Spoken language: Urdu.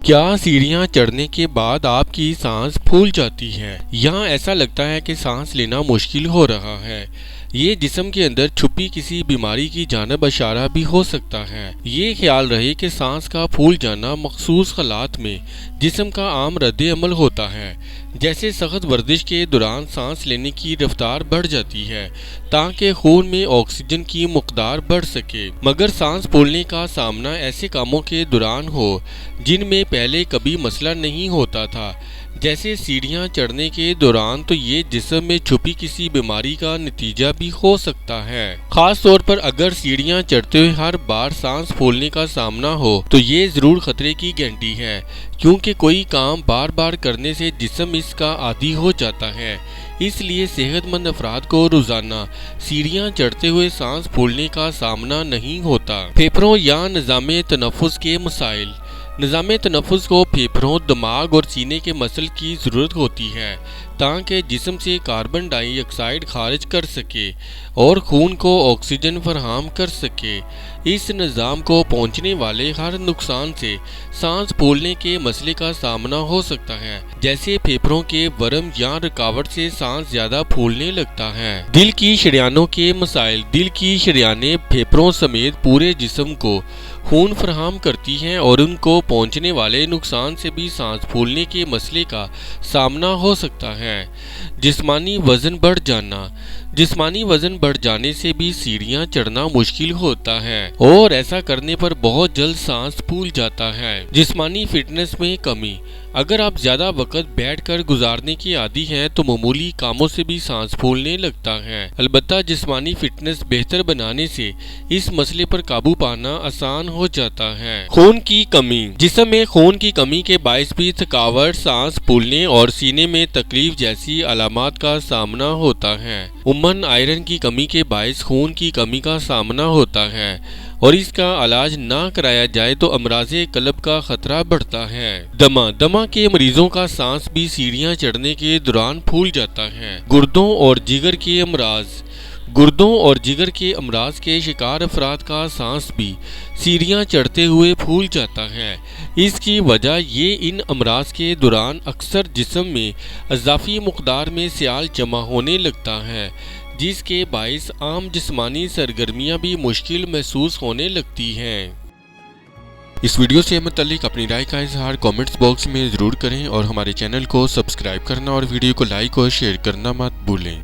کیا سیڑھیاں چڑھنے کے بعد آپ کی سانس پھول جاتی ہے یا ایسا لگتا ہے کہ سانس لینا مشکل ہو رہا ہے؟ یہ جسم کے اندر چھپی کسی بیماری کی جانب اشارہ بھی ہو سکتا ہے۔ یہ خیال رہے کہ سانس کا پھول جانا مخصوص حالات میں جسم کا عام رد عمل ہوتا ہے، جیسے سخت ورزش کے دوران سانس لینے کی رفتار بڑھ جاتی ہے تاکہ خون میں آکسیجن کی مقدار بڑھ سکے، مگر سانس پھولنے کا سامنا ایسے کاموں کے دوران ہو جن میں پہلے کبھی مسئلہ نہیں ہوتا تھا، جیسے سیڑھیاں چڑھنے کے دوران، تو یہ جسم میں چھپی کسی بیماری کا نتیجہ بھی ہو سکتا ہے۔ خاص طور پر اگر سیڑھیاں چڑھتے ہوئے ہر بار سانس پھولنے کا سامنا ہو تو یہ ضرور خطرے کی گھنٹی ہے، کیونکہ کوئی کام بار بار کرنے سے جسم اس کا عادی ہو جاتا ہے۔ اس لیے صحت مند افراد کو روزانہ سیڑھیاں چڑھتے ہوئے سانس پھولنے کا سامنا نہیں ہوتا۔ پھیپھڑوں یا نظام تنفس کے مسائل۔ نظام تنفس کو پھیپھڑوں، دماغ اور سینے کے مسل کی ضرورت ہوتی ہے تاکہ جسم سے کاربن ڈائی آکسائیڈ خارج کر سکے اور خون کو آکسیجن فراہم کر سکے۔ اس نظام کو پہنچنے والے ہر نقصان سے سانس پھولنے کے مسئلے کا سامنا ہو سکتا ہے، جیسے پھیپھڑوں کے ورم یا رکاوٹ سے سانس زیادہ پھولنے لگتا ہے۔ دل کی شریانوں کے مسائل۔ دل کی شریانیں پھیپھڑوں سمیت پورے جسم کو خون فراہم کرتی ہیں اور ان کو پہنچنے والے نقصان سے بھی سانس پھولنے کے مسئلے کا سامنا ہو سکتا ہے۔ جسمانی وزن بڑھ جانا۔ جسمانی وزن بڑھ جانے سے بھی سیڑھیاں چڑھنا مشکل ہوتا ہے اور ایسا کرنے پر بہت جلد سانس پھول جاتا ہے۔ جسمانی فٹنس میں کمی۔ اگر آپ زیادہ وقت بیٹھ کر گزارنے کے عادی ہیں تو معمولی کاموں سے بھی سانس پھولنے لگتا ہے۔ البتہ جسمانی فٹنس بہتر بنانے سے اس مسئلے پر قابو پانا آسان ہو جاتا ہے۔ خون کی کمی۔ جسم میں خون کی کمی کے باعث بھی تھکاوٹ، سانس پھولنے اور سینے میں تکلیف جیسی علامات کا سامنا ہوتا ہے۔ عموماً آئرن کی کمی کے باعث خون کی کمی کا سامنا ہوتا ہے اور اس کا علاج نہ کرایا جائے تو امراض قلب کا خطرہ بڑھتا ہے۔ دمہ۔ دمہ کے مریضوں کا سانس بھی سیڑھیاں چڑھنے کے دوران پھول جاتا ہے۔ گردوں اور جگر کے امراض۔ گردوں اور جگر کے امراض کے شکار افراد کا سانس بھی سیڑھیاں چڑھتے ہوئے پھول جاتا ہے۔ اس کی وجہ یہ ان امراض کے دوران اکثر جسم میں اضافی مقدار میں سیال جمع ہونے لگتا ہے، جس کے باعث عام جسمانی سرگرمیاں بھی مشکل محسوس ہونے لگتی ہیں۔ اس ویڈیو سے متعلق اپنی رائے کا اظہار کامنٹس باکس میں ضرور کریں اور ہمارے چینل کو سبسکرائب کرنا اور ویڈیو کو لائک اور شیئر کرنا مت بھولیں۔